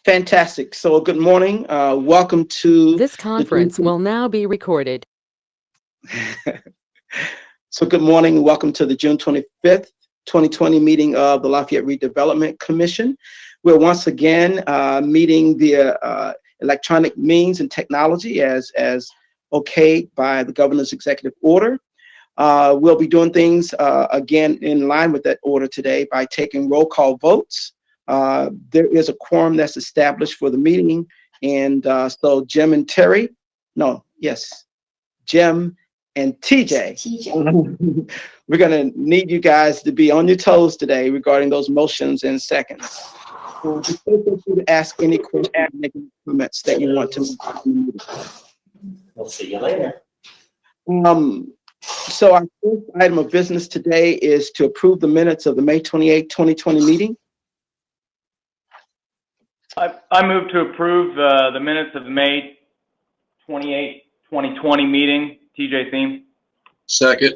Fantastic. So good morning. Welcome to This conference will now be recorded. So good morning. Welcome to the June 25th, 2020 meeting of the Lafayette Redevelopment Commission. We're once again meeting via electronic means and technology as okayed by the governor's executive order. We'll be doing things again in line with that order today by taking roll call votes. There is a quorum that's established for the meeting, and so Jim and Terry, Jim and TJ. We're going to need you guys to be on your toes today regarding those motions and seconds. Feel free to ask any questions and make any comments that you want to make. We'll see you later. So our first item of business today is to approve the minutes of the May 28, 2020 meeting. I move to approve the minutes of the May 28, 2020 meeting. TJ Theme. Second.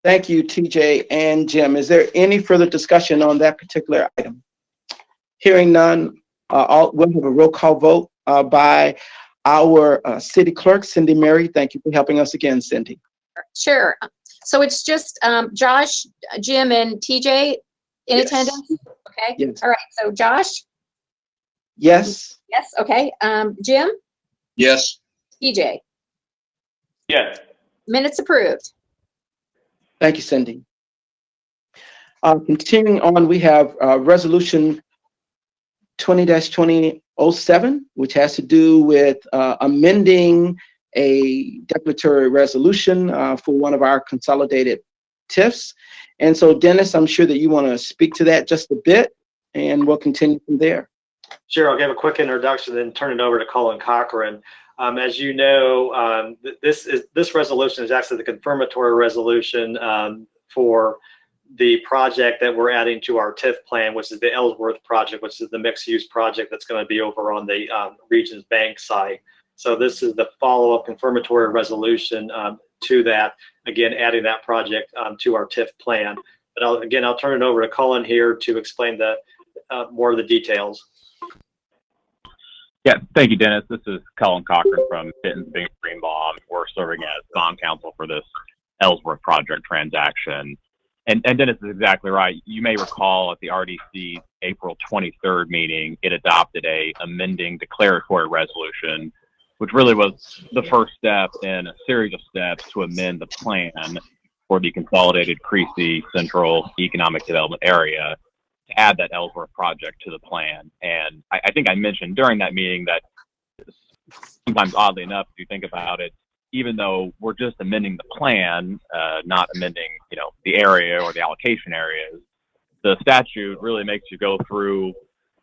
Thank you, TJ and Jim. Is there any further discussion on that particular item? Hearing none, we'll have a roll call vote by our city clerk, Cindy Mary. Thank you for helping us again, Cindy. Sure. So it's just Josh, Jim, and TJ in attendance? Okay. Yes. All right. So Josh? Yes. Yes. Okay. Jim? Yes. TJ? Yes. Minutes approved. Thank you, Cindy. Continuing on, we have Resolution 20-2007, which has to do with amending a declaratory resolution for one of our consolidated TIFs. And so, Dennis, I'm sure that you want to speak to that just a bit, and we'll continue from there. Sure, I'll give a quick introduction, then turn it over to Colin Cochran. As you know, this resolution is actually the confirmatory resolution for the project that we're adding to our TIF plan, which is the Ellsworth project, which is the mixed-use project that's going to be over on the Regions Bank site. So this is the follow-up confirmatory resolution to that, again, adding that project to our TIF plan. But I'll turn it over to Colin here to explain the more of the details. Yeah, thank you, Dennis. This is Colin Cochran from Pittens Bing Greenbaum. We're serving as bond counsel for this Ellsworth project transaction. And Dennis is exactly right. You may recall at the RDC April 23rd meeting, it adopted a amending declaratory resolution, which really was the first step in a series of steps to amend the plan for the consolidated Creasy Central Economic Development Area to add that Ellsworth project to the plan. And I think I mentioned during that meeting that sometimes, oddly enough, if you think about it, even though we're just amending the plan, not amending, the area or the allocation areas, the statute really makes you go through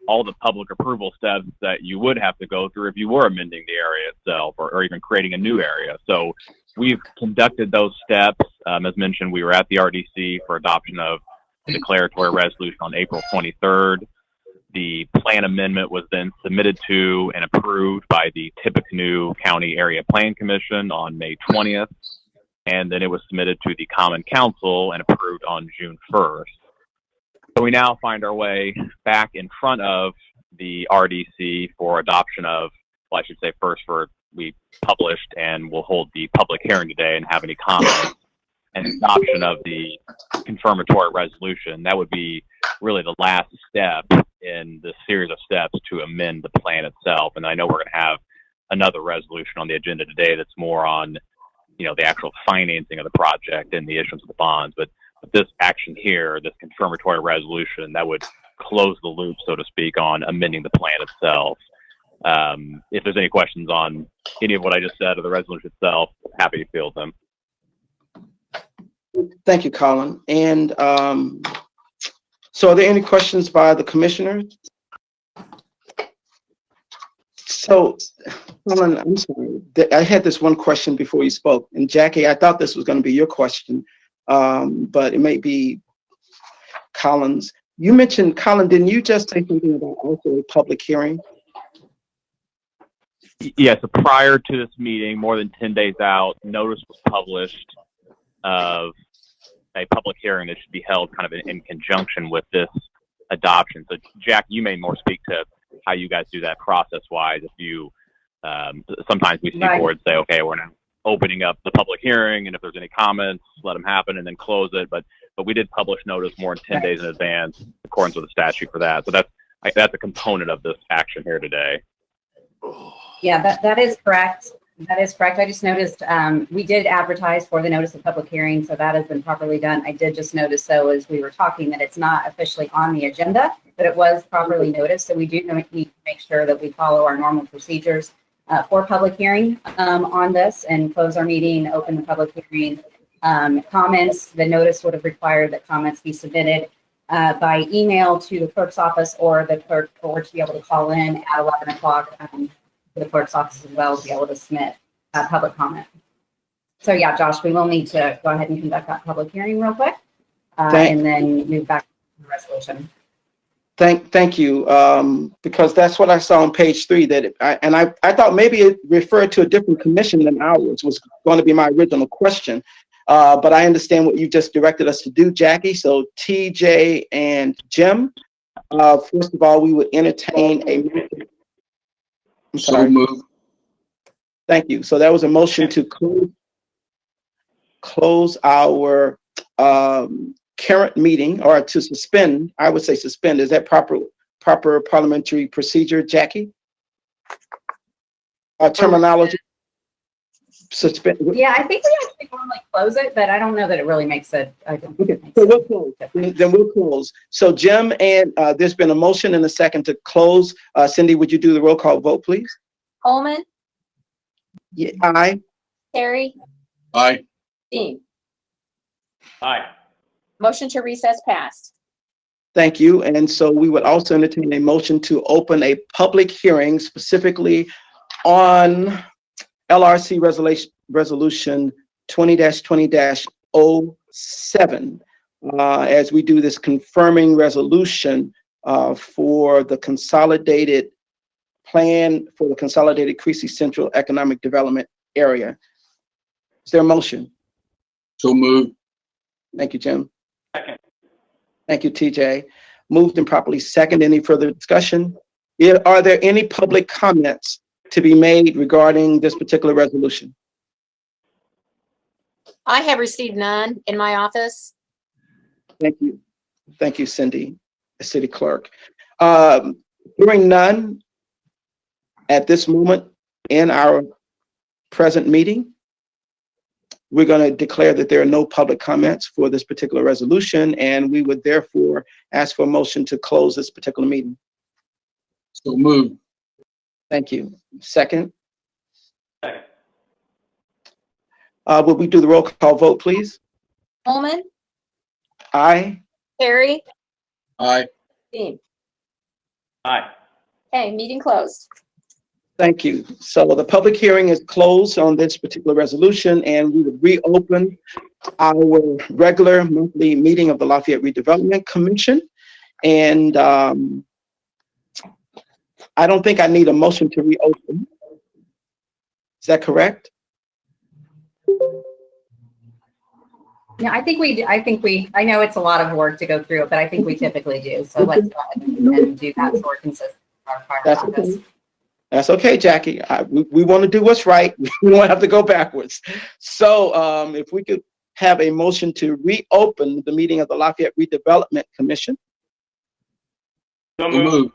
all the public approval steps that you would have to go through if you were amending the area itself or even creating a new area. So we've conducted those steps. As mentioned, we were at the RDC for adoption of the declaratory resolution on April 23rd. The plan amendment was then submitted to and approved by the Tippecanoe County Area Plan Commission on May 20th, and then it was submitted to the Common Council and approved on June 1st. So we now find our way back in front of the RDC for adoption of, well, I should say first we published and we'll hold the public hearing today and have any comments and adoption of the confirmatory resolution. That would be really the last step in the series of steps to amend the plan itself. And I know we're going to have another resolution on the agenda today that's more on, the actual financing of the project and the issuance of the bonds. But this action here, this confirmatory resolution, that would close the loop, so to speak, on amending the plan itself. If there's any questions on any of what I just said or the resolution itself, happy to field them. Thank you, Colin. And so are there any questions by the commissioners? So, Colin, I'm sorry. I had this one question before you spoke. And Jackie, I thought this was going to be your question, but it may be Colin's. You mentioned, Colin, didn't you just say something about also a public hearing? Yeah, so prior to this meeting, more than 10 days out, notice was published of a public hearing that should be held kind of in conjunction with this adoption. So, Jack, you may more speak to how you guys do that process-wise. If you, sometimes we see Right. boards say, okay, we're now opening up the public hearing, and if there's any comments, let them happen and then close it. But we did publish notice more than 10 Right. days in advance, in accordance with the statute for that. So that's a component of this action here today. Yeah, that is correct. That is correct. I just noticed we did advertise for the notice of public hearing, so that has been properly done. I did just notice, though, as we were talking, that it's not officially on the agenda, but it was properly noticed. So we do need to make sure that we follow our normal procedures for public hearing on this and close our meeting, open the public hearing. Comments, the notice would have required that comments be submitted by email to the clerk's office or the clerk, or to be able to call in at 11 o'clock to the clerk's office as well to be able to submit public comment. So yeah, Josh, we will need to go ahead and conduct that public hearing real quick and then move back to the resolution. Thank you, because that's what I saw on page 3, that I thought maybe it referred to a different commission than ours, was going to be my original question. But I understand what you just directed us to do, Jackie. So TJ and Jim, first of all, we would entertain a motion. I'm So sorry. moved. Thank you. So that was a motion to close our current meeting, or to suspend. I would say suspend. Is that proper parliamentary procedure, Jackie? Terminology? Suspend. Yeah, I think we actually normally close it, but I don't know that it really makes it. I don't think it makes So it. we'll close. Then we'll close. So Jim, and there's been a motion and a second to close. Cindy, would you do the roll call vote, please? Holman, Yeah, aye. Terry, Aye. Dean. Aye. Motion to recess passed. Thank you. And so we would also entertain a motion to open a public hearing specifically on LRC resolution 20-20-07, as we do this confirming resolution for the consolidated plan for the consolidated Creasy Central Economic Development Area. Is there a motion? So moved. Thank you, Jim. Second. Thank you, TJ. Moved and properly second. Any further discussion? Are there any public comments to be made regarding this particular resolution? I have received none in my office. Thank you. Thank you, Cindy, the city clerk. Hearing none at this moment in our present meeting, we're going to declare that there are no public comments for this particular resolution, and we would therefore ask for a motion to close this particular meeting. So moved. Thank you. Second. Second. Would we do the roll call vote, please? Holman, Aye. Terry, Aye. Dean. Aye. Okay, meeting closed. Thank you. So the public hearing is closed on this particular resolution, and we would reopen our regular monthly meeting of the Lafayette Redevelopment Commission. And I don't think I need a motion to reopen. Is that correct? Yeah, I know it's a lot of work to go through it, but I think we typically do. So let's go ahead and do that so we're consistent with our prior That's practice. okay. That's okay, Jackie. We want to do what's right. We don't have to go backwards. So if we could have a motion to reopen the meeting of the Lafayette Redevelopment Commission. So So moved. moved. I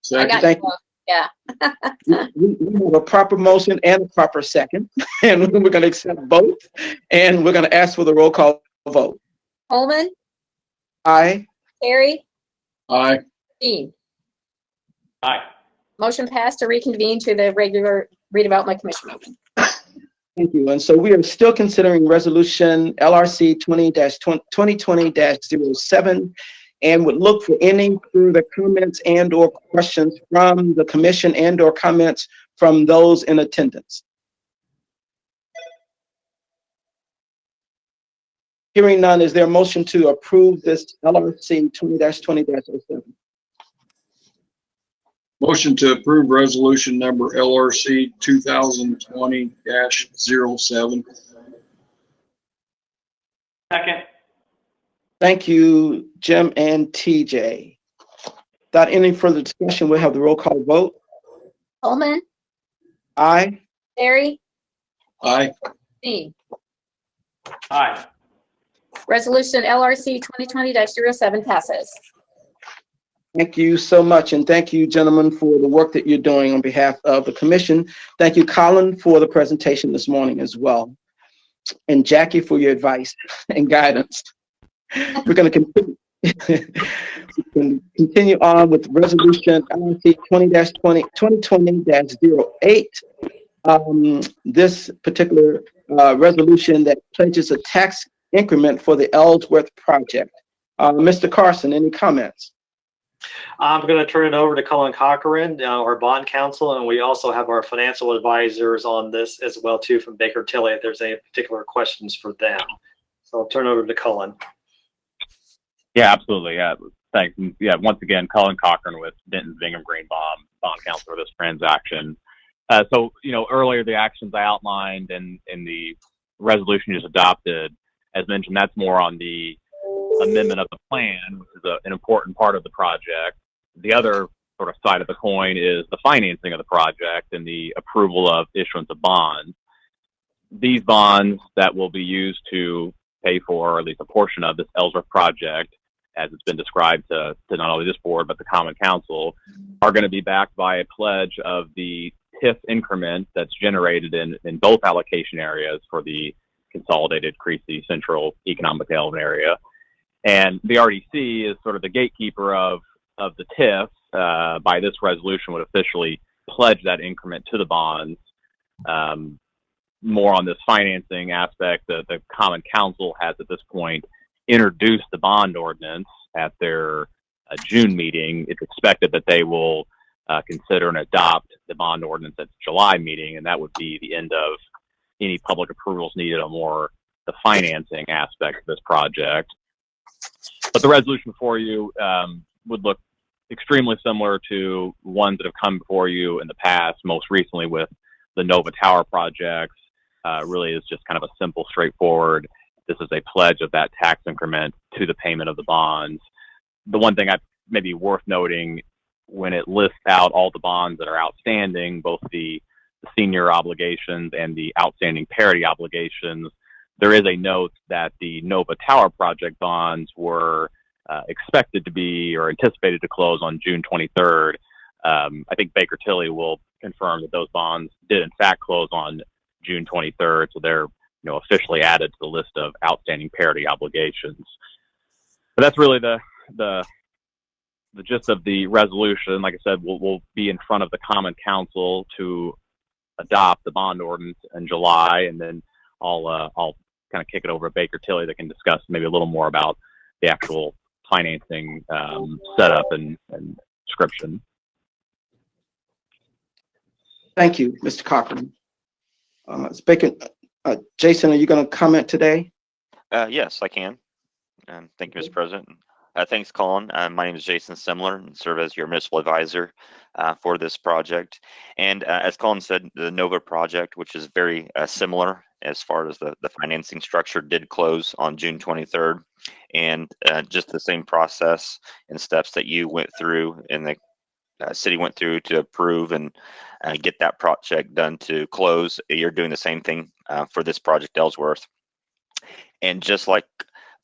Second. got Thank you. Yeah. We have a proper motion and a proper second, and we're going to accept both, and we're going to ask for the roll call vote. Holman, Aye. Terry, Aye. Dean. Aye. Motion passed to reconvene to the regular redevelopment commission meeting. Thank you. And so we are still considering resolution LRC 2020-07 and would look for any further comments and or questions from the commission and or comments from those in attendance. Hearing none, is there a motion to approve this LRC 20-20-07? Motion to approve resolution number LRC 2020-07. Second. Thank you, Jim and TJ. Without any further discussion, we'll have the roll call vote. Coleman, Aye. Barry, Aye. me. Aye. Resolution LRC 2020-07 passes. Thank you so much, and thank you, gentlemen, for the work that you're doing on behalf of the commission. Thank you, Colin, for the presentation this morning as well, and Jackie for your advice and guidance. We're going to continue on with Resolution LRC 2020-08. This particular resolution that pledges a tax increment for the Ellsworth project. Mr. Carson, any comments? I'm going to turn it over to Colin Cochran, our bond counsel, and we also have our financial advisors on this as well too from Baker Tilly if there's any particular questions for them. So I'll turn it over to Colin. Yeah, absolutely. Yeah, thanks. And yeah, once again, Colin Cochran with Denton Bingham Greenbaum, bond counsel for this transaction. So, earlier the actions I outlined in the resolution just adopted, as mentioned, that's more on the amendment of the plan, which is an important part of the project. The other sort of side of the coin is the financing of the project and the approval of issuance of bonds. These bonds that will be used to pay for, or at least a portion of, this Ellsworth project, as it's been described to not only this board, but the Common Council, are going to be backed by a pledge of the TIF increment that's generated in both allocation areas for the consolidated Creasy Central Economic Development Area. And the RDC is sort of the gatekeeper of the TIF. By this resolution would officially pledge that increment to the bonds. More on this financing aspect, the Common Council has at this point introduced the bond ordinance at their June meeting. It's expected that they will consider and adopt the bond ordinance at the July meeting, and that would be the end of any public approvals needed on more the financing aspect of this project. But the resolution for you would look extremely similar to ones that have come before you in the past, most recently with the Nova Tower projects. Really is just kind of a simple, straightforward, this is a pledge of that tax increment to the payment of the bonds. The one thing I maybe worth noting, when it lists out all the bonds that are outstanding, both the senior obligations and the outstanding parity obligations, there is a note that the Nova Tower project bonds were expected to be or anticipated to close on June 23rd. I think Baker Tilly will confirm that those bonds did in fact close on June 23rd, so they're officially added to the list of outstanding parity obligations. But that's really the gist of the resolution. Like I said, we'll be in front of the Common Council to adopt the bond ordinance in July, and then I'll kind of kick it over to Baker Tilly that can discuss maybe a little more about the actual financing setup and description. Thank you, Mr. Cochran. Jason, are you going to comment today? Yes, I can. Thank you, Mr. President. Thanks, Colin. My name is Jason Simler and serve as your municipal advisor for this project. And as Colin said, the Nova project, which is very similar as far as the financing structure, did close on June 23rd. And just the same process and steps that you went through and the city went through to approve and get that project done to close, you're doing the same thing for this project, Ellsworth. And just like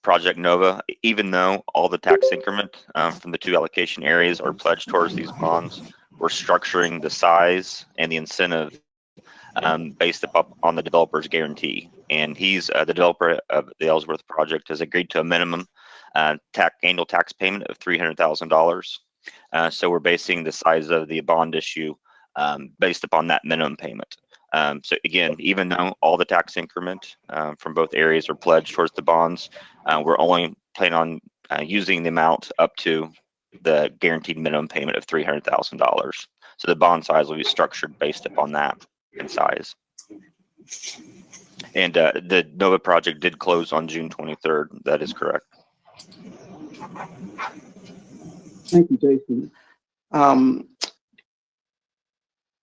Project Nova, even though all the tax increment from the two allocation areas are pledged towards these bonds, we're structuring the size and the incentive based on the developer's guarantee. And he's the developer of the Ellsworth project has agreed to a minimum annual tax payment of $300,000. So we're basing the size of the bond issue based upon that minimum payment. So again, even though all the tax increment from both areas are pledged towards the bonds, we're only planning on using the amount up to the guaranteed minimum payment of $300,000. So the bond size will be structured based upon that in size. And the Nova project did close on June 23rd. That is correct. Thank you, Jason.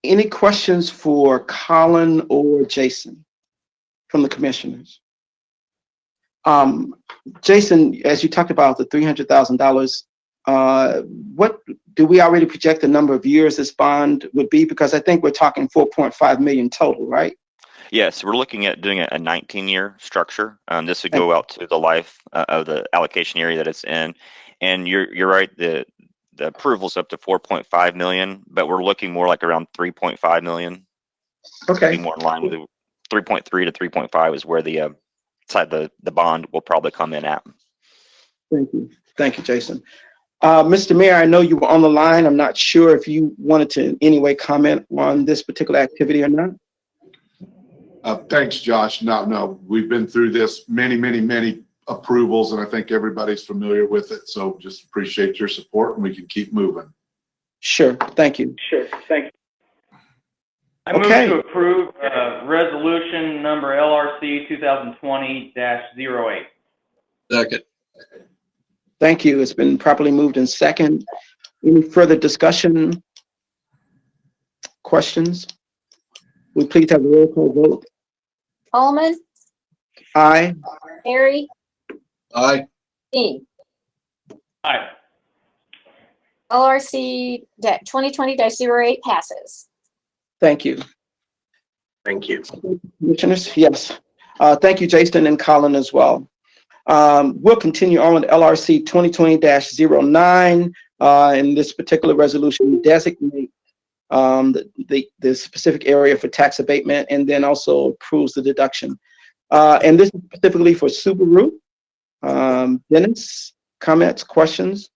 Any questions for Colin or Jason from the commissioners? Jason, as you talked about the $300,000 What do we already project the number of years this bond would be? Because I think we're talking 4.5 million total, right? Yes, we're looking at doing a 19-year structure. This would go out to the life of the allocation area that it's in. And you're right, the approval's up to 4.5 million, but we're looking more like around 3.5 million. Okay. Be more in line with the 3.3 to 3.5 is where the side the bond will probably come in at. Thank you. Thank you, Jason. Mr. Mayor, I know you were on the line. I'm not sure if you wanted to in any way comment on this particular activity or not. Thanks, Josh. No, we've been through this many approvals, and I think everybody's familiar with it. So just appreciate your support, and we can keep moving. Sure. Thank you. I move Okay. to approve resolution number LRC 2020-08. Second. Thank you. It's been properly moved in second. Any further discussion? Questions? We please have a roll call vote. Almond, Aye. Harry, Aye. Dean. Aye. LRC 2020-08 passes. Thank you. Thank you. Commissioners, yes. Thank you, Jason and Colin as well. We'll continue on with LRC 2020-09. In this particular resolution, designate the specific area for tax abatement and then also approves the deduction. And this is specifically for Subaru. Dennis, comments, questions?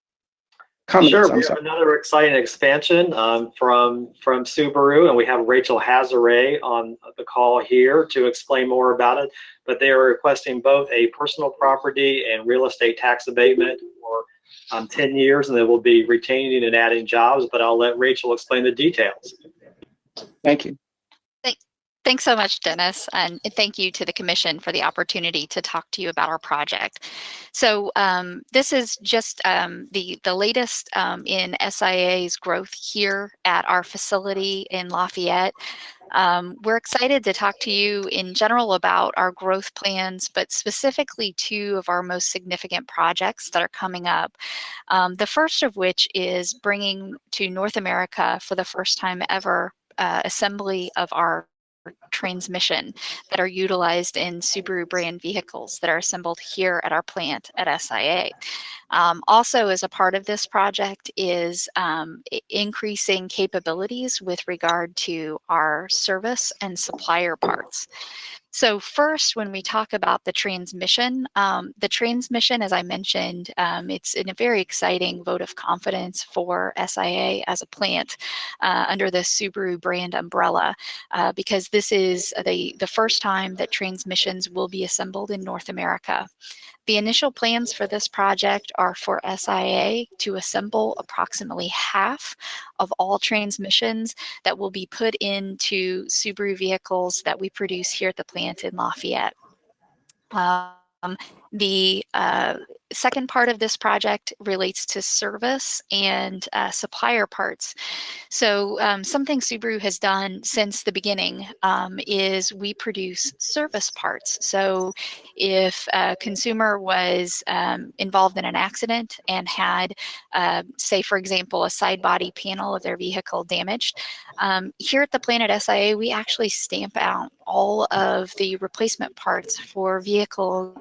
Comments, Sure, I'm we sorry. have another exciting expansion from Subaru, and we have Rachel Hazaray on the call here to explain more about it. But they are requesting both a personal property and real estate tax abatement for 10 years, and they will be retaining and adding jobs. But I'll let Rachel explain the details. Thank you. Thanks so much, Dennis, and thank you to the Commission for the opportunity to talk to you about our project. So this is just the latest in SIA's growth here at our facility in Lafayette. We're excited to talk to you in general about our growth plans, but specifically two of our most significant projects that are coming up. The first of which is bringing to North America for the first time ever assembly of our transmission that are utilized in Subaru brand vehicles that are assembled here at our plant at SIA. Also, as a part of this project is increasing capabilities with regard to our service and supplier parts. So first, when we talk about the transmission, as I mentioned, it's in a very exciting vote of confidence for SIA as a plant under the Subaru brand umbrella, because this is the first time that transmissions will be assembled in North America. The initial plans for this project are for SIA to assemble approximately half of all transmissions that will be put into Subaru vehicles that we produce here at the plant in Lafayette. The second part of this project relates to service and supplier parts. So something Subaru has done since the beginning is we produce service parts. So if a consumer was involved in an accident and had, say, for example, a side body panel of their vehicle damaged, here at the plant at SIA, we actually stamp out all of the replacement parts for vehicles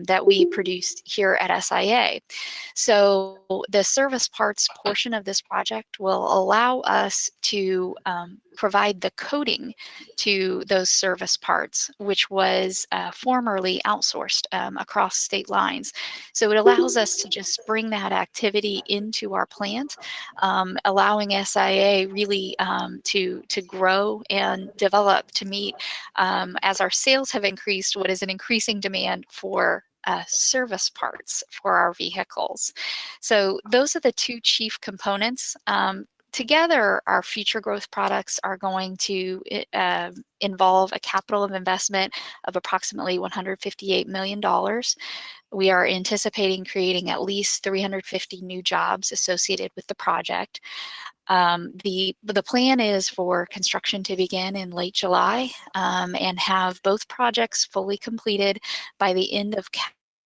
that we produced here at SIA. So the service parts portion of this project will allow us to provide the coding to those service parts, which was formerly outsourced across state lines. So it allows us to just bring that activity into our plant, allowing SIA really to grow and develop to meet, as our sales have increased, what is an increasing demand for service parts for our vehicles. So those are the two chief components. Together, our future growth products are going to involve a capital of investment of approximately $158 million. We are anticipating creating at least 350 new jobs associated with the project. The plan is for construction to begin in late July and have both projects fully completed by the end of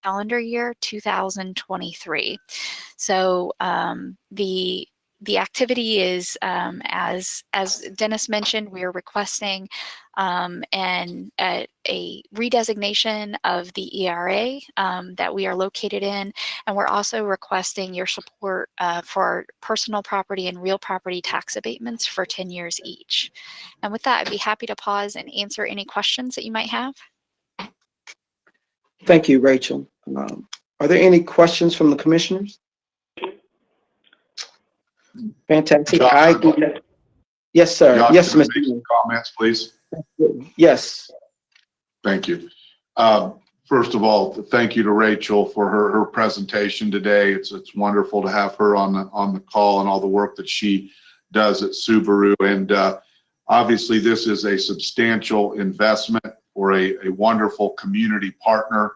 calendar year 2023. So the activity is, as Dennis mentioned, we are requesting a redesignation of the ERA that we are located in, and we're also requesting your support for personal property and real property tax abatements for 10 years each. And with that, I'd be happy to pause and answer any questions that you might have. Thank you, Rachel. Are there any questions from the commissioners? Fantastic. Josh, I do. Yes, sir. Josh, Yes, can I Mr. make some comments, please? Yes. Thank you. First of all, thank you to Rachel for her presentation today. It's wonderful to have her on the call and all the work that she does at Subaru. And obviously, this is a substantial investment for a wonderful community partner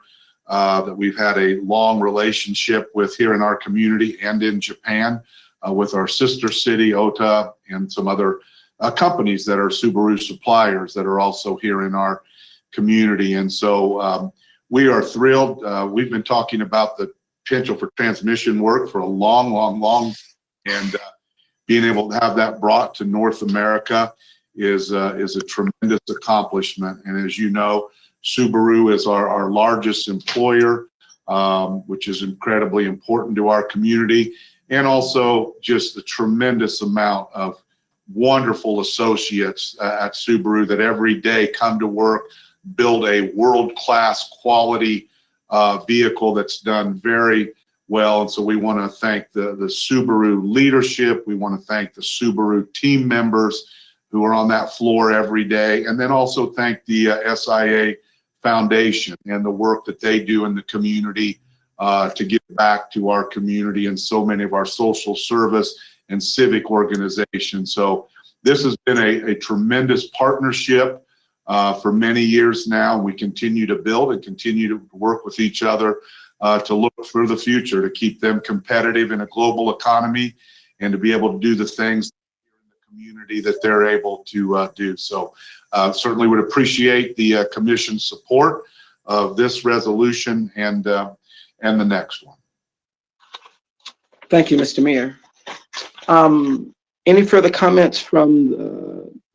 that we've had a long relationship with here in our community and in Japan with our sister city, Ota, and some other companies that are Subaru suppliers that are also here in our community. And so we are thrilled. We've been talking about the potential for transmission work for a long, and being able to have that brought to North America is a tremendous accomplishment. And as you know, Subaru is our largest employer, which is incredibly important to our community, and also just the tremendous amount of wonderful associates at Subaru that every day come to work, build a world-class quality vehicle that's done very well. And so we want to thank the Subaru leadership. We want to thank the Subaru team members who are on that floor every day, and then also thank the SIA Foundation and the work that they do in the community to give back to our community and so many of our social service and civic organizations. So this has been a tremendous partnership for many years now. We continue to build and continue to work with each other to look for the future, to keep them competitive in a global economy and to be able to do the things in the community that they're able to do. So certainly would appreciate the commission's support of this resolution and the next one. Thank you, Mr. Mayor. Any further comments from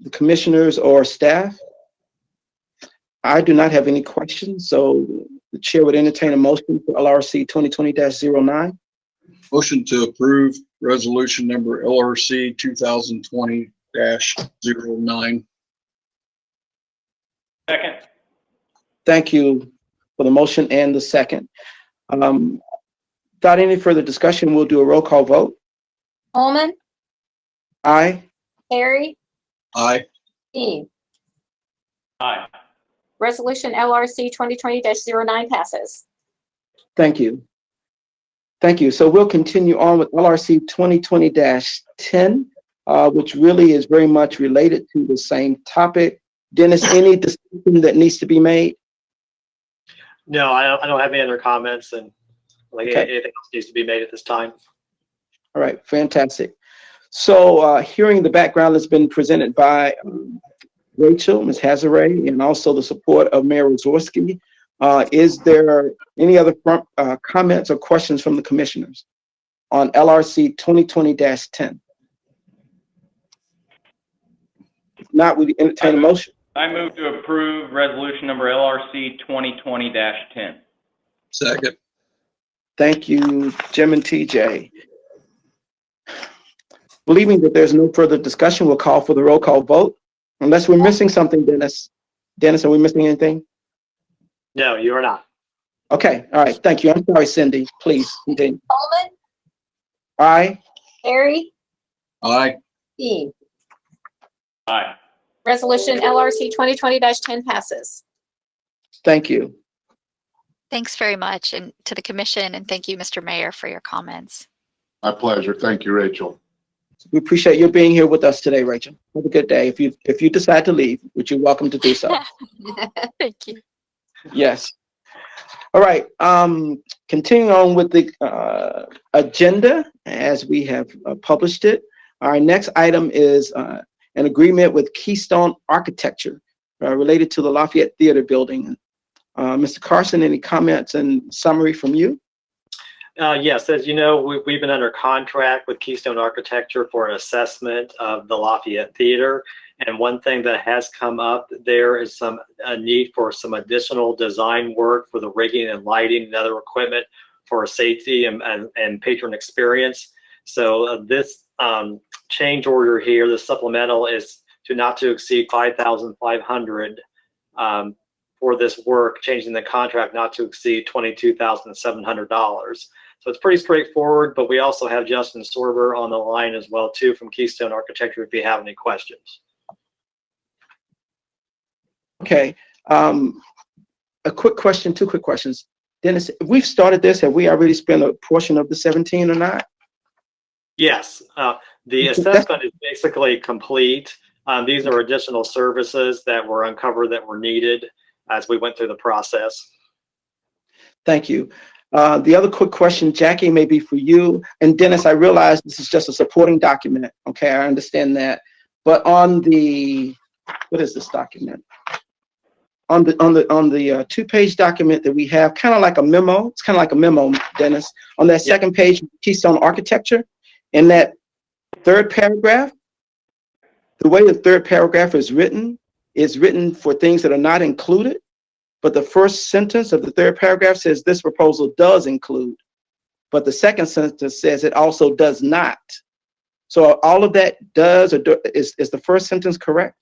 the commissioners or staff? I do not have any questions, so the chair would entertain a motion for LRC 2020-09. Motion to approve resolution number LRC 2020-09. Second. Thank you for the motion and the second. Without any further discussion, we'll do a roll call vote. Holman, Aye. Harry, Aye. Dean. Aye. Resolution LRC 2020-09 passes. Thank you. Thank you. So we'll continue on with LRC 2020-10, which really is very much related to the same topic. Dennis, any decision that needs to be made? No, I don't have any other comments, and Okay. anything else needs to be made at this time. All right, fantastic. So hearing the background that's been presented by Rachel, Ms. Hazaray, and also the support of Mayor Wazorski, is there any other comments or questions from the commissioners on LRC 2020-10? If not, we entertain a motion. I move to approve resolution number LRC 2020-10. Second. Thank you, Jim and TJ. Believing that there's no further discussion, we'll call for the roll call vote. Unless we're missing something, Dennis. Dennis, are we missing anything? No, you are not. Okay, all right, thank you. I'm sorry, Cindy. Please continue. Holman, Aye. Harry, Aye. Dean. Aye. Resolution LRC 2020-10 passes. Thank you. Thanks very much, and to the commission, and thank you, Mr. Mayor, for your comments. My pleasure. Thank you, Rachel. We appreciate your being here with us today, Rachel. Have a good day. If you decide to leave, which you're welcome to do so. Thank you. Yes. All right. Continuing on with the agenda as we have published it. Our next item is an agreement with Keystone Architecture related to the Lafayette Theater building. Mr. Carson, any comments and summary from you? Yes, as you know, we've been under contract with Keystone Architecture for an assessment of the Lafayette Theater. And one thing that has come up there is a need for some additional design work for the rigging and lighting and other equipment for safety and patron experience. So this change order here, the supplemental, is not to exceed $5,500 for this work, changing the contract not to exceed $22,700. So it's pretty straightforward, but we also have Justin Sorber on the line as well too from Keystone Architecture if you have any questions. Okay, a quick question, two quick questions. Dennis, if we've started this, have we already spent a portion of the 17 or not? Yes, the assessment is basically complete. These are additional services that were uncovered that were needed as we went through the process. Thank you. The other quick question, Jackie, may be for you. And Dennis, I realize this is just a supporting document. Okay, I understand that. But on the, what is this document? On the two-page document that we have, kind of like a memo. It's kind of like a memo, Dennis. On that second page, Keystone Architecture, in that third paragraph, the way the third paragraph is written for things that are not included. But the first sentence of the third paragraph says this proposal does include, but the second sentence says it also does not. So all of that does, or is the first sentence correct?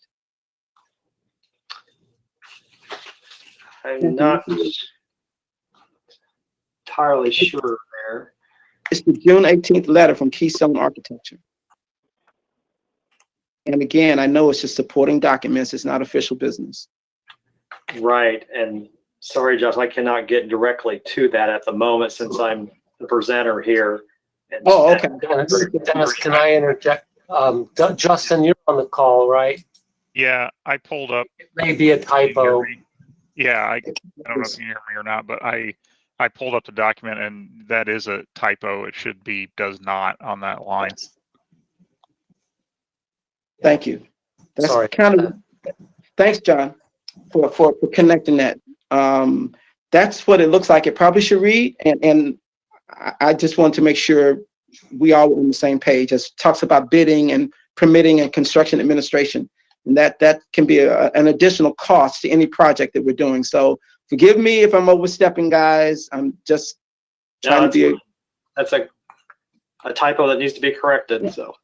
I'm not entirely sure there. It's the June 18th letter from Keystone Architecture. And again, I know it's just supporting documents. It's not official business. Right, and sorry, Josh, I cannot get directly to that at the moment since I'm the presenter here. And oh, okay. Dennis, can I interject? Justin, you're on the call, right? Yeah, I pulled up. It may be a typo. Yeah, I don't know if you hear me or not, but I pulled up the document and that is a typo. It should be does not on that line. Thank you. That's Sorry. kind of, thanks, John, for connecting that. That's what it looks like it probably should read. And I just want to make sure we all were on the same page as talks about bidding and permitting and construction administration. And that can be an additional cost to any project that we're doing. So forgive me if I'm overstepping, guys. I'm just trying to be. That's a typo that needs to be corrected. Yeah. So.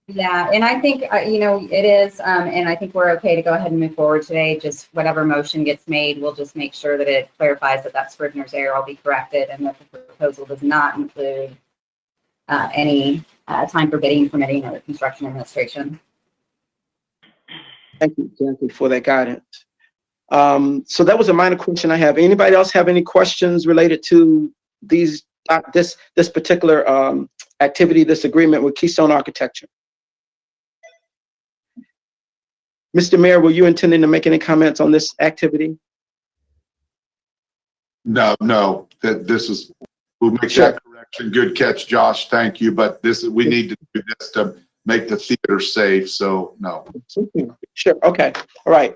Yeah, and I think, you know, it is, and I think we're okay to go ahead and move forward today. Just whatever motion gets made, we'll just make sure that it clarifies that that Scrivener's error will be corrected and that the proposal does not include any time for bidding, permitting, or construction administration. Thank you, Jackie, for that guidance. So that was a minor question I have. Anybody else have any questions related to these this particular activity, this agreement with Keystone Architecture? Mr. Mayor, were you intending to make any comments on this activity? No, that this is, we'll make that correction. Good catch, Josh. Thank you. But we need to do this to make the theater safe. So no. Sure. Okay. All right.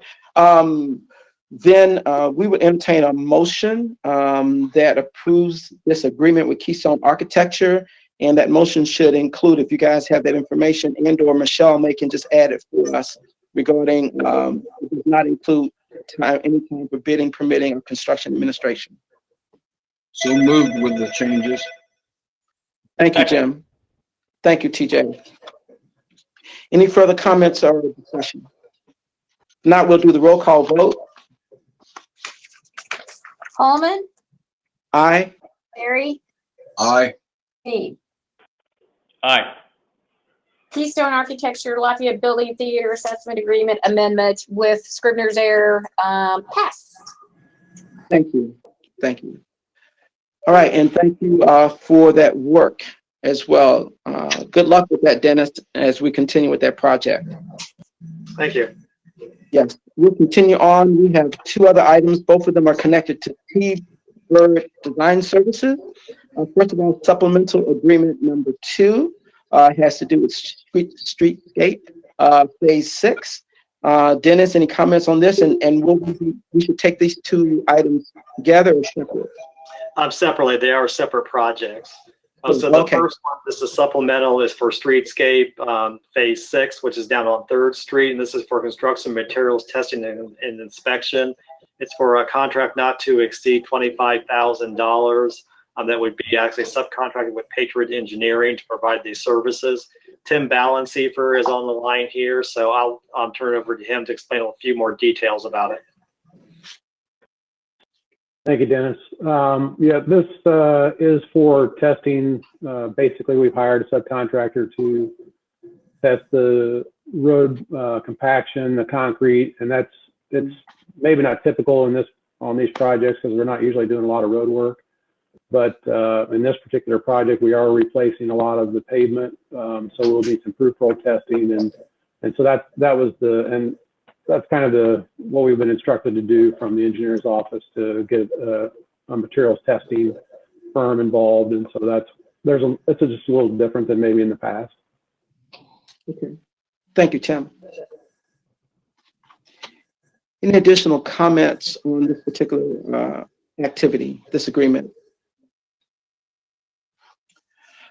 Then we would entertain a motion that approves this agreement with Keystone Architecture. And that motion should include, if you guys have that information, and or Michelle may can just add it for us regarding it does not include any time for bidding, permitting, or construction administration. So moved with the changes. Thank you, Jim. Thank you, TJ. Any further comments or discussion? If not, we'll do the roll call vote. Holman? Aye. Barry? Aye. Me. Aye. Keystone Architecture Lafayette Building Theater Assessment Agreement Amendment with Scrivener's error passed. Thank you. Thank you. All right, and thank you for that work as well. Good luck with that, Dennis, as we continue with that project. Thank you. Yes, we'll continue on. We have two other items. Both of them are connected to T-Bird Design Services. First of all, supplemental agreement number 2 has to do with streetscape phase 6. Dennis, any comments on this? And we should take these two items together or separate? Separately, they are separate projects. So the first one, this is supplemental, is for streetscape phase 6, which is down on 3rd Street. And this is for construction materials testing and inspection. It's for a contract not to exceed $25,000. That would be actually subcontracted with Patriot Engineering to provide these services. Tim Balanceifer is on the line here, so I'll turn it over to him to explain a few more details about it. Thank you, Dennis. Yeah, this is for testing. Basically, we've hired a subcontractor to test the road compaction, the concrete, and it's maybe not typical on these projects because we're not usually doing a lot of road work. But in this particular project, we are replacing a lot of the pavement, so we'll need some proof roll testing, and so that's kind of what we've been instructed to do from the engineer's office to get a materials testing firm involved, and so it's just a little different than maybe in the past. Okay, thank you, Tim. Any additional comments on this particular activity, this agreement?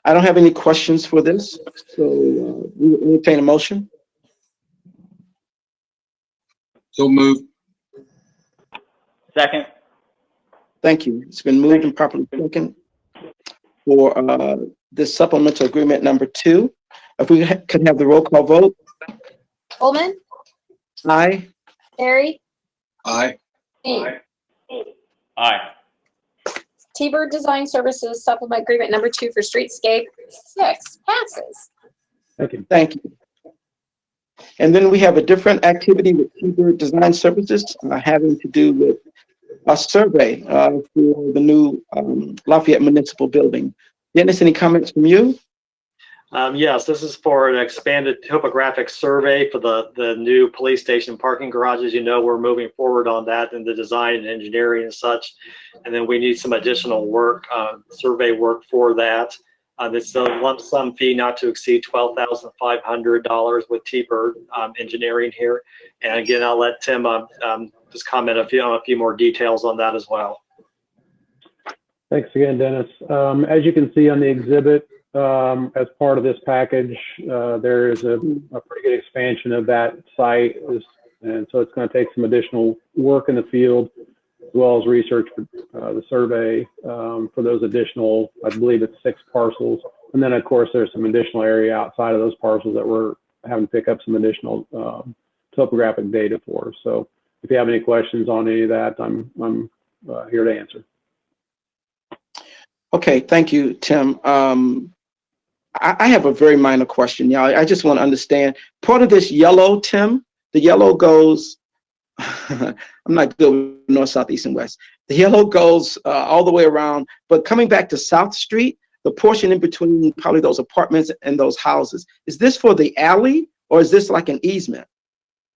I don't have any questions for this, so we will entertain a motion. So moved. Second. Thank you. It's been moved and properly second for this supplemental agreement number 2. If we could have the roll call vote. Coleman, Aye. Barry, Aye. Dean. Aye. T-Bird Design Services Supplement Agreement number 2 for Streetscape 6 passes. Thank you. Thank you. And then we have a different activity with T-Bird Design Services having to do with a survey for the new Lafayette Municipal Building. Dennis, any comments from you? Yes, this is for an expanded topographic survey for the new police station parking garages. You know, we're moving forward on that and the design and engineering and such. And then we need some additional work, survey work for that. It's a lump sum fee not to exceed $12,500 with T-Bird Engineering here. And again, I'll let Tim just comment on a few more details on that as well. Thanks again, Dennis. As you can see on the exhibit, as part of this package, there is a pretty good expansion of that site, and so it's going to take some additional work in the field as well as research for the survey for those additional, I believe it's 6 parcels. And then of course there's some additional area outside of those parcels that we're having to pick up some additional topographic data for. So if you have any questions on any of that, I'm here to answer. Okay, thank you, Tim. I have a very minor question, y'all. I just want to understand part of this yellow, Tim. The yellow goes. I'm not good with north, south, east, and west. The yellow goes all the way around, but coming back to South Street, the portion in between probably those apartments and those houses. Is this for the alley or is this like an easement?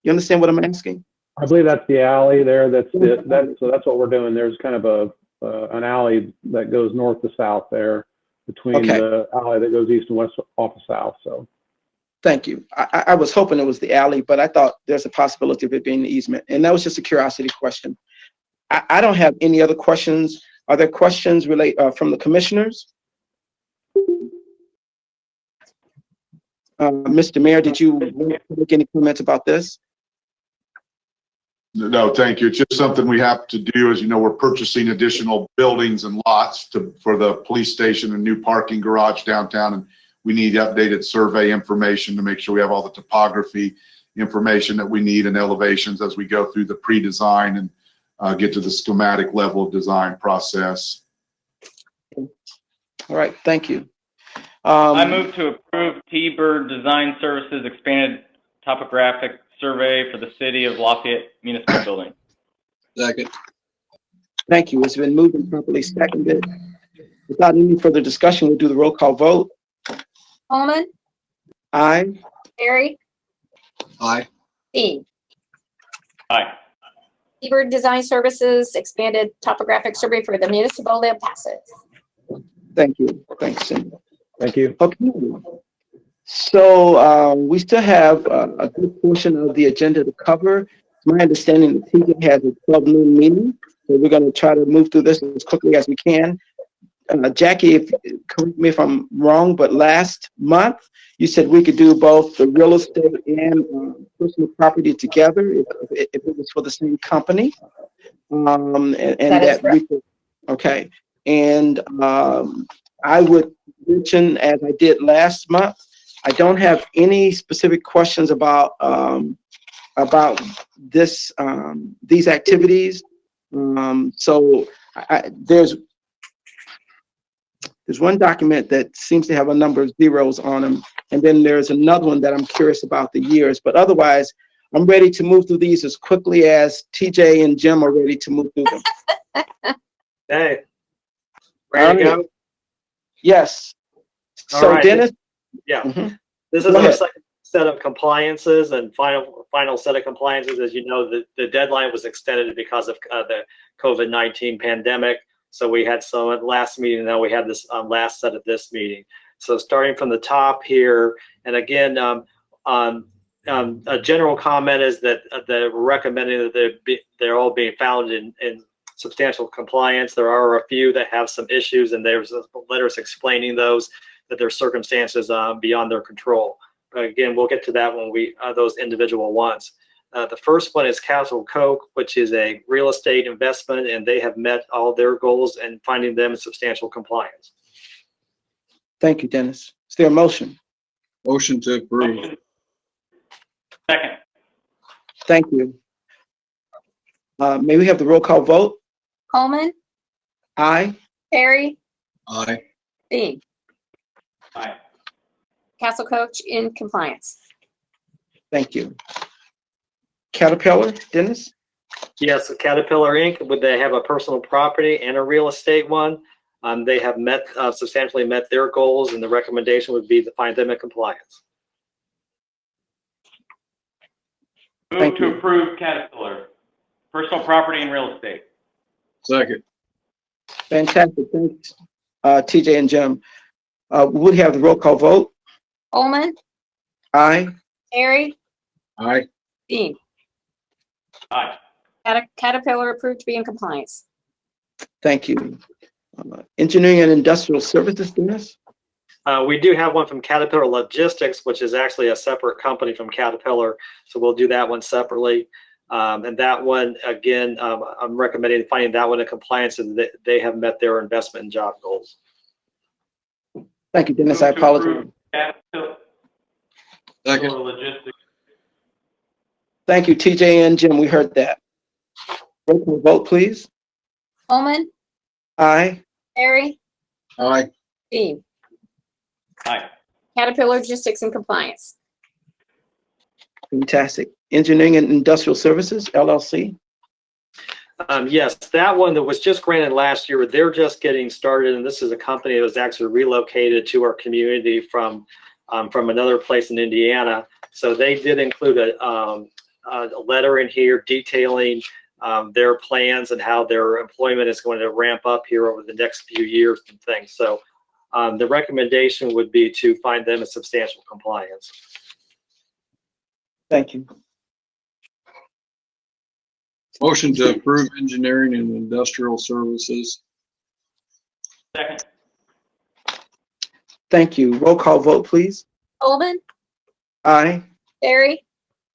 You understand what I'm asking? I believe that's the alley there. So that's what we're doing. There's kind of an alley that goes north to south there between the alley that goes east and west off of south. So thank you. I was hoping it was the alley, but I thought there's a possibility of it being the easement. And that was just a curiosity question. I don't have any other questions. Are there questions from the commissioners? Mr. Mayor, did you make any comments about this? No, thank you. It's just something we have to do. As you know, we're purchasing additional buildings and lots for the police station and new parking garage downtown, and we need updated survey information to make sure we have all the topography information that we need and elevations as we go through the pre-design and get to the schematic level of design process. All right, thank you. I move to approve T-Bird Design Services expanded topographic survey for the city of Lafayette Municipal Building. Second. Thank you. It's been moved and properly seconded. Without any further discussion, we'll do the roll call vote. Coleman, Aye. Barry, Aye. Dean. Aye. T-Bird Design Services expanded topographic survey for the municipal building passes. Thank you. Thanks, Cindy. thank you. Okay. So we still have a good portion of the agenda to cover. It's my understanding that TJ has a 12 noon meeting, so we're going to try to move through this as quickly as we can. Jackie, correct me if I'm wrong, but last month you said we could do both the real estate and personal property together if it was for the same company. And That is we could, okay. And I would mention, as I did last month, I don't have any specific questions about this these activities. So there's one document that seems to have a number of zeros on them, and then there's another one that I'm curious about the years. But otherwise, I'm ready to move through these as quickly as TJ and Jim are ready to move through them. Hey, ready to go? Yes. All So right. Dennis? Yeah. Mm-hmm. This is Go our ahead. second set of compliances and final set of compliances. As you know, the deadline was extended because of the COVID-19 pandemic. So we had some at last meeting, now we have this last set of this meeting. So starting from the top here, and again, a general comment is that they're recommending that they're all being found in substantial compliance. There are a few that have some issues, and there's letters explaining those, that their circumstances beyond their control. But again, we'll get to that when we those individual ones. The first one is Castle Coke, which is a real estate investment, and they have met all their goals and finding them in substantial compliance. Thank you, Dennis. Is there a motion? Motion to approve. Second. Thank you. May we have the roll call vote? Coleman, Aye. Terry, Aye. Dean. Aye. Castle Coach in compliance. Thank you. Caterpillar, Dennis? Yes, Caterpillar Inc., would they have a personal property and a real estate one? They have substantially met their goals, and the recommendation would be to find them in compliance. Move to approve Caterpillar, personal property and real estate. Second. Fantastic. Thanks, TJ and Jim. Would have the roll call vote? Coleman, Aye. Terry, Aye. Dean. Aye. Caterpillar approved to be in compliance. Thank you. Engineering and Industrial Services, Dennis? We do have one from Caterpillar Logistics, which is actually a separate company from Caterpillar. So we'll do that one separately. And that one, again, I'm recommending finding that one in compliance, and they have met their investment and job goals. Thank you, Dennis. I apologize. Second. Logistics. Thank you, TJ and Jim. We heard that. Roll call vote, please. Coleman, Aye. Terry, Aye. Dean. Aye. Caterpillar Logistics in compliance. Fantastic. Engineering and Industrial Services, LLC? Yes, that one that was just granted last year, they're just getting started, and this is a company that was actually relocated to our community from another place in Indiana. So they did include a letter in here detailing their plans and how their employment is going to ramp up here over the next few years and things. So the recommendation would be to find them in substantial compliance. Thank you. Motion to approve engineering and industrial services. Second. Thank you. Roll call vote, please. Coleman, Aye. Terry,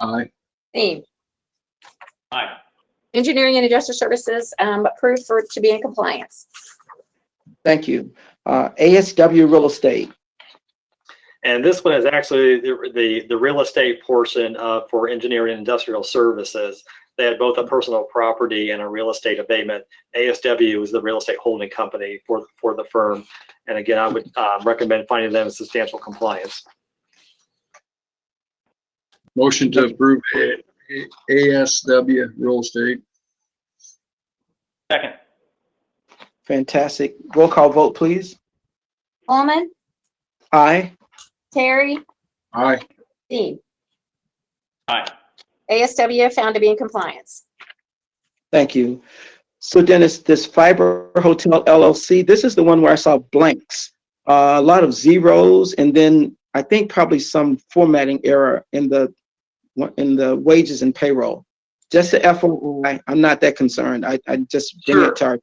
Aye. Dean. Aye. Engineering and Industrial Services approved to be in compliance. Thank you. ASW Real Estate. And this one is actually the real estate portion for engineering and industrial services. They had both a personal property and a real estate abatement. ASW is the real estate holding company for the firm. And again, I would recommend finding them in substantial compliance. Motion to approve ASW real estate. Second. Fantastic. Roll call vote, please. Coleman, Aye. Terry, Aye. Dean. Aye. ASW found to be in compliance. Thank you. So Dennis, this Fiber Hotel LLC, this is the one where I saw blanks, a lot of zeros, and then I think probably some formatting error in the wages and payroll. Just the FYI, I'm not that concerned. I just bring Sure. it to our.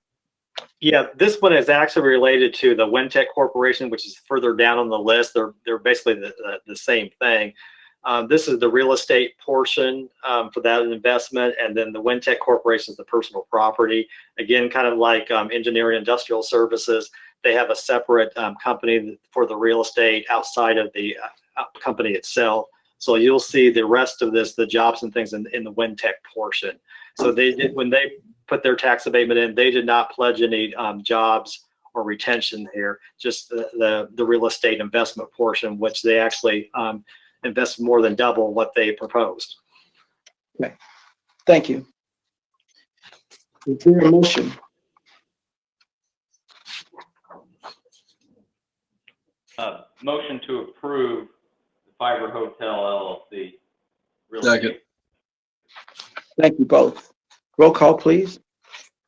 Yeah, this one is actually related to the Wintech Corporation, which is further down on the list. They're basically the same thing. This is the real estate portion for that investment, and then the Wintech Corporation is the personal property. Again, kind of like engineering industrial services, they have a separate company for the real estate outside of the company itself. So you'll see the rest of this, the jobs and things in the Wintech portion. So they did, when they put their tax abatement in, they did not pledge any jobs or retention here, just the real estate investment portion, which they actually invest more than double what they proposed. Okay. Thank you. Is there a motion? Motion to approve the Fiber Hotel LLC. Real Second. estate. Thank you both. Roll call, please.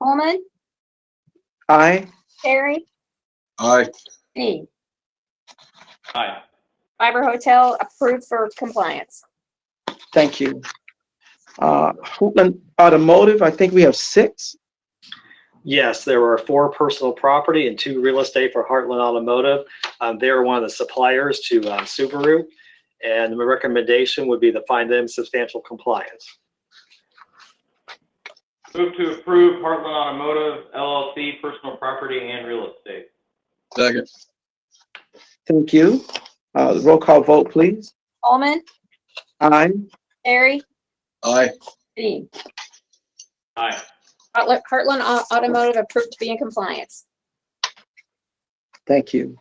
Coleman, Aye. Terry, Aye. Dean. Aye. Fiber Hotel approved for compliance. Thank you. Heartland Automotive, I think we have 6. Yes, there were 4 personal property and 2 real estate for Heartland Automotive. They are one of the suppliers to Subaru, and the recommendation would be to find them substantial compliance. Move to approve Heartland Automotive LLC, personal property and real estate. Second. Thank you. Roll call vote, please. Coleman, Aye. Terry, Aye. Dean. Aye. Heartland Automotive approved to be in compliance. Thank you.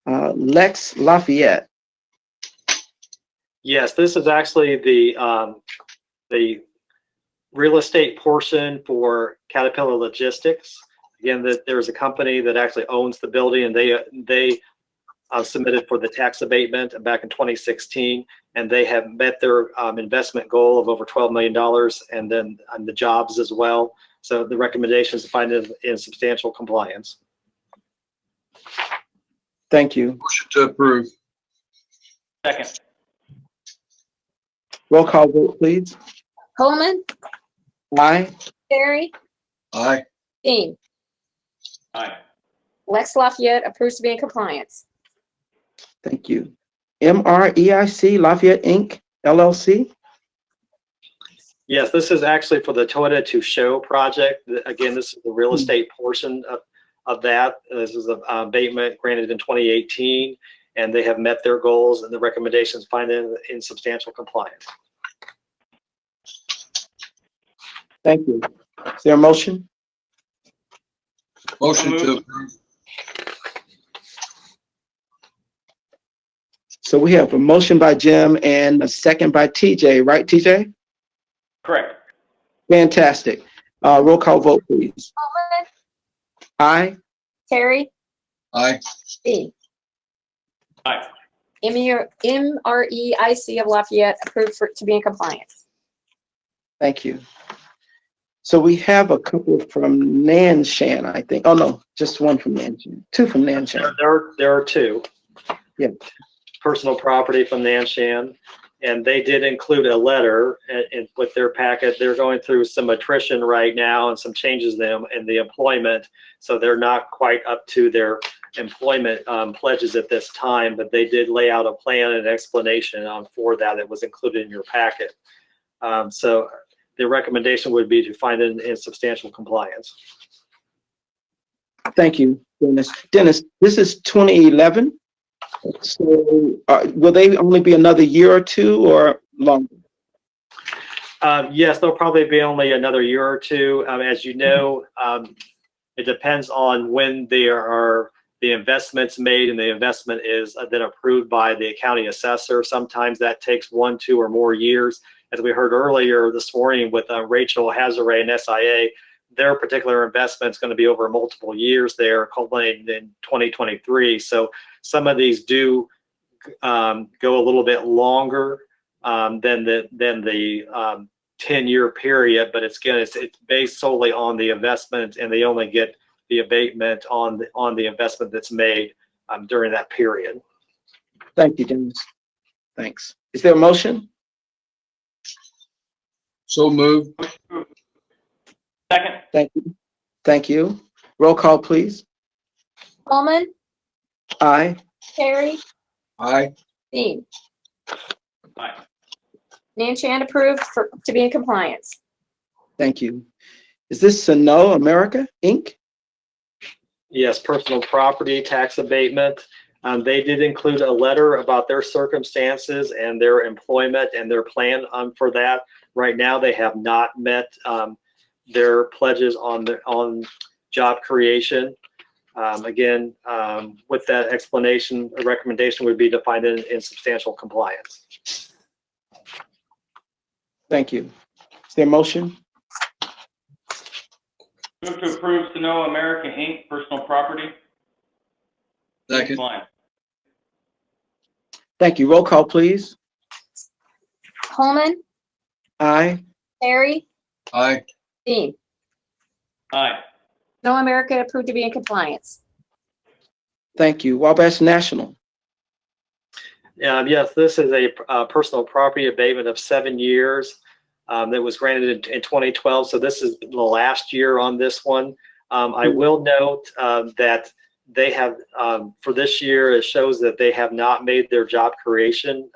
Lex Lafayette. Yes, this is actually the real estate portion for Caterpillar Logistics. Again, there's a company that actually owns the building, and they submitted for the tax abatement back in 2016, and they have met their investment goal of over $12 million, and then on the jobs as well. So the recommendation is to find it in substantial compliance. Thank you. Motion to approve. Second. Roll call vote, please. Coleman, Aye. Terry, Aye. Dean. Aye. Lex Lafayette approves to be in compliance. Thank you. MREIC Lafayette Inc. LLC. Yes, this is actually for the Toyota to Show project. Again, this is the real estate portion of that. This is an abatement granted in 2018, and they have met their goals, and the recommendations find them in substantial compliance. Thank you. Is there a motion? Motion to approve. So we have a motion by Jim and a second by TJ, right, TJ? Correct. Fantastic. Roll call vote, please. Coleman, Aye. Terry, Aye. Dean. Aye. MREIC of Lafayette approved to be in compliance. Thank you. So we have a couple from Nanshan, I think. Oh, no, just one from Nanshan. 2 from Nanshan. There are 2. Yeah. Personal property from Nanshan, and they did include a letter with their packet. They're going through some attrition right now and some changes in the employment, so they're not quite up to their employment pledges at this time, but they did lay out a plan and explanation for that. It was included in your packet. So the recommendation would be to find it in substantial compliance. Thank you, Dennis. Dennis, this is 2011. So will they only be another year or 2 or longer? Yes, they'll probably be only another year or 2. As you know, it depends on when the investment's made and the investment is then approved by the county assessor. Sometimes that takes 1, 2, or more years. As we heard earlier this morning with Rachel Hazare and SIA, their particular investment is going to be over multiple years there, culminating in 2023. So some of these do go a little bit longer than the 10-year period, but it's based solely on the investment, and they only get the abatement on the investment that's made during that period. Thank you, Dennis. Thanks. Is there a motion? So moved. Second. Thank you. Thank you. Roll call, please. Coleman, Aye. Terry, Aye. Dean. Aye. Nanchand approved to be in compliance. Thank you. Is this Snow America, Inc.? Yes, personal property tax abatement. They did include a letter about their circumstances and their employment and their plan for that. Right now, they have not met their pledges on job creation. Again, with that explanation, a recommendation would be to find it in substantial compliance. Thank you. Is there a motion? Move to approve Snow America Inc. personal property. Second. Compliance. Thank you. Roll call, please. Coleman, Aye. Terry, Aye. Dean. Aye. No America approved to be in compliance. Thank you. Wabash National. Yes, this is a personal property abatement of 7 years that was granted in 2012. So this is the last year on this one. I will note that they have, for this year, it shows that they have not made their job creation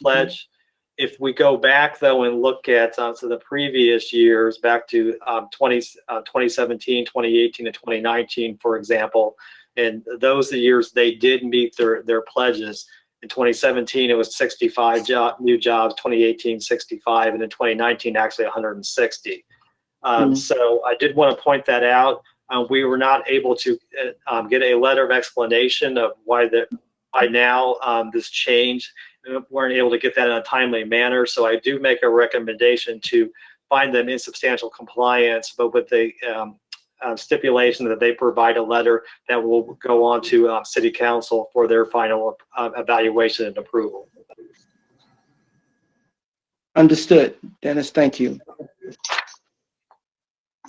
pledge. If we go back, though, and look at so the previous years, back to 2017, 2018, and 2019, for example, and those are the years they did meet their pledges. In 2017, it was 65 new jobs, 2018, 65, and in 2019, actually 160. So I did want to point that out. We were not able to get a letter of explanation of why now this changed. We weren't able to get that in a timely manner. So I do make a recommendation to find them in substantial compliance, but with the stipulation that they provide a letter that will go on to City Council for their final evaluation and approval. Understood. Dennis, thank you.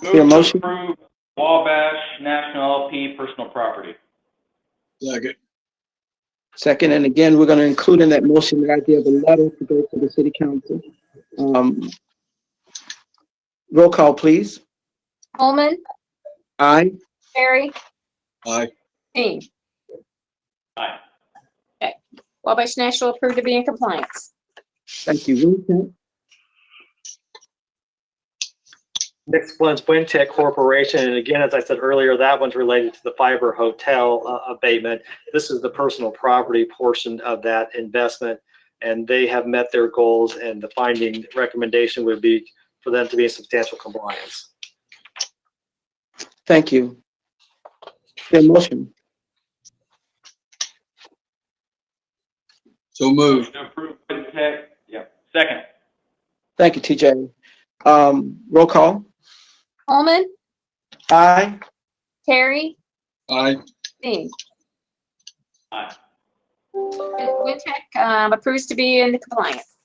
Move Your to motion? approve Wabash National LP personal property. Second. Second, and again, we're going to include in that motion the idea of a letter to go to the City Council. Roll call, please. Coleman, Aye. Terry, Aye. Dean. Aye. Okay. Wabash National approved to be in compliance. Thank you. Next one's Wintech Corporation, and again, as I said earlier, that one's related to the Fiber Hotel abatement. This is the personal property portion of that investment, and they have met their goals, and the finding recommendation would be for them to be in substantial compliance. Thank you. Your motion? So moved. To approve Wintech. Yeah. Second. Thank you, TJ. Roll call. Coleman, Aye. Terry, Aye. Dean. Aye. Wintech approves to be in compliance.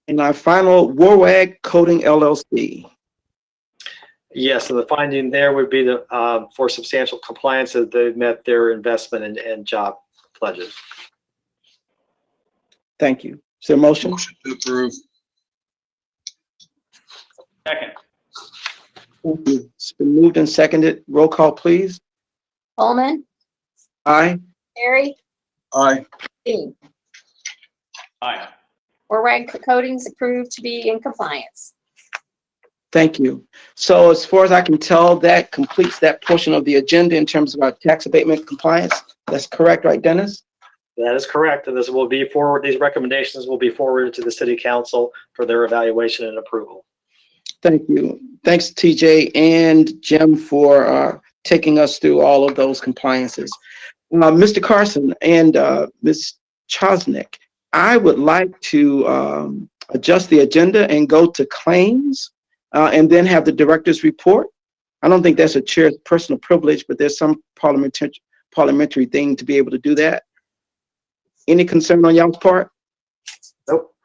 And our final, Warwag Coding LLC. Yes, so the finding there would be for substantial compliance that they've met their investment and job pledges. Thank you. Is there a motion? Motion to approve. Second. Thank you. It's been moved and seconded. Roll call, please. Coleman, Aye. Terry, Aye. Dean. Aye. Warwag Coatings approved to be in compliance. Thank you. So as far as I can tell, that completes that portion of the agenda in terms of our tax abatement compliance. That's correct, right, Dennis? That is correct, and this will be forward. These recommendations will be forwarded to the City Council for their evaluation and approval. Thank you. Thanks, TJ and Jim, for taking us through all of those compliances. Mr. Carson and Ms. Chosnick, I would like to adjust the agenda and go to claims and then have the director's report. I don't think that's a chair's personal privilege, but there's some parliamentary thing to be able to do that. Any concern on y'all's part? Nope.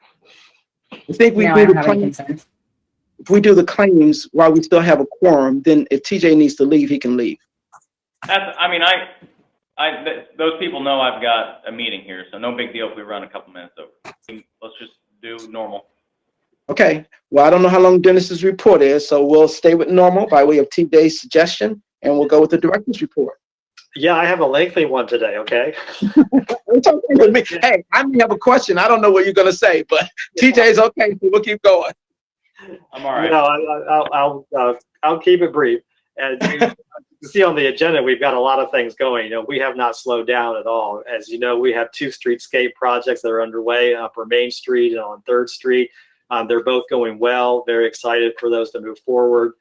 I think we No, do I don't the have any claims. concerns. If we do the claims while we still have a quorum, then if TJ needs to leave, he can leave. I Those people know I've got a meeting here, so no big deal if we run a couple minutes over. Let's just do normal. Okay. Well, I don't know how long Dennis's report is, so we'll stay with normal by way of TJ's suggestion, and we'll go with the director's report. Yeah, I have a lengthy one today, okay? It's okay with me. Hey, I may have a question. I don't know what you're going to say, but TJ's okay, so we'll keep going. I'm all right. No, I'll keep it brief. And you see on the agenda, we've got a lot of things going. You know, we have not slowed down at all. As you know, we have 2 streetscape projects that are underway, Upper Main Street and on 3rd Street. They're both going well. Very excited for those to move forward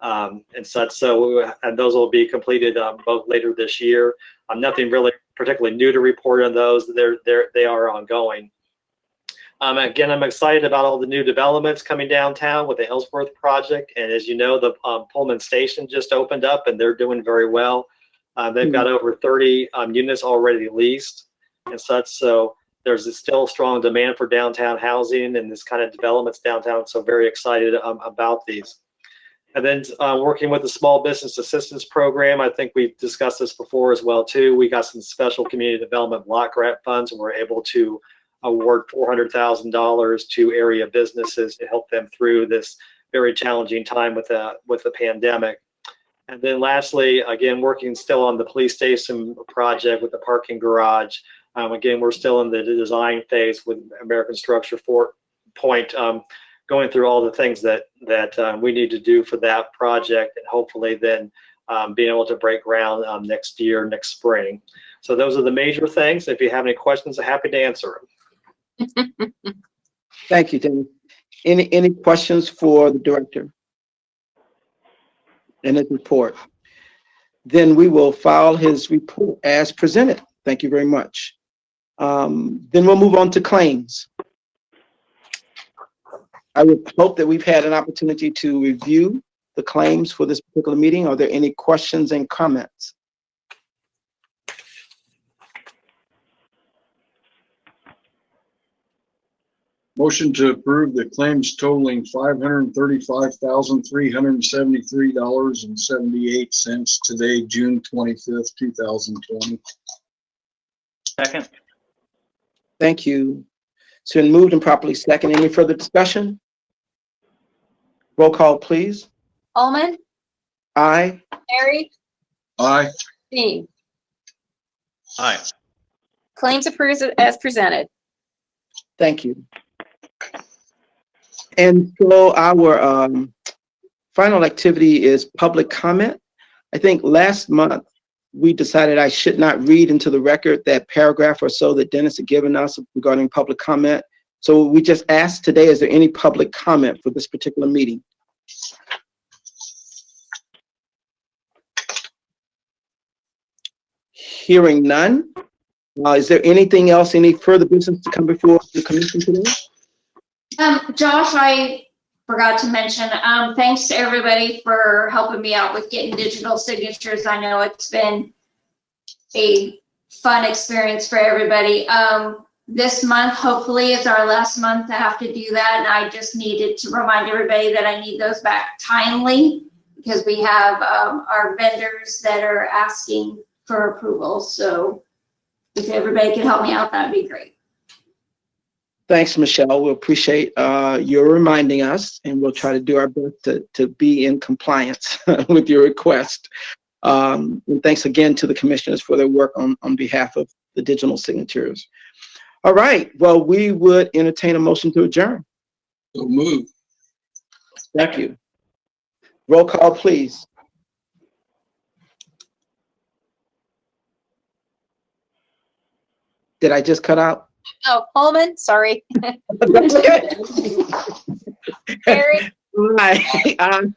and such. So, and those will be completed both later this year. Nothing really particularly new to report on those. They are ongoing. Again, I'm excited about all the new developments coming downtown with the Ellsworth project. And as you know, the Pullman Station just opened up and they're doing very well. They've got over 30 units already leased and such. So there's still strong demand for downtown housing and this kind of developments downtown. So very excited about these. And then working with the Small Business Assistance Program, I think we've discussed this before as well too. We got some special community development block grant funds and we're able to award $400,000 to area businesses to help them through this very challenging time with the pandemic. And then lastly, again, working still on the police station project with the parking garage. Again, we're still in the design phase with American Structure Point, going through all the things that we need to do for that project, and hopefully then being able to break ground next spring. So those are the major things. If you have any questions, I'm happy to answer them. Thank you, Dennis. Any questions for the director in his report? Then we will file his report as presented. Thank you very much. Then we'll move on to claims. I would hope that we've had an opportunity to review the claims for this particular meeting. Are there any questions and comments? Motion to approve the claims totaling $535,373.78 today, June 25th, 2020. Second. Thank you. It's been moved and properly second. Any further discussion? Roll call, please. Allman, Aye. Harry, Aye. Dean. Aye. Claims approved as presented. Thank you. And so our final activity is public comment. I think last month we decided I should not read into the record that paragraph or so that Dennis had given us regarding public comment. So we just asked today, is there any public comment for this particular meeting? Hearing none. Is there anything else, any further business to come before the commission today? Josh, I forgot to mention, thanks to everybody for helping me out with getting digital signatures. I know it's been a fun experience for everybody. This month, hopefully, is our last month to have to do that. And I just needed to remind everybody that I need those back timely because we have our vendors that are asking for approval. So if everybody could help me out, that'd be great. Thanks, Michelle. We appreciate your reminding us, and we'll try to do our best to be in compliance with your request. And thanks again to the commissioners for their work on behalf of the digital signatures. All right. Well, we would entertain a motion to adjourn. So move. Thank you. Roll call, please. Did I just cut out? Oh, Allman, sorry. That's okay. Harry, Aye.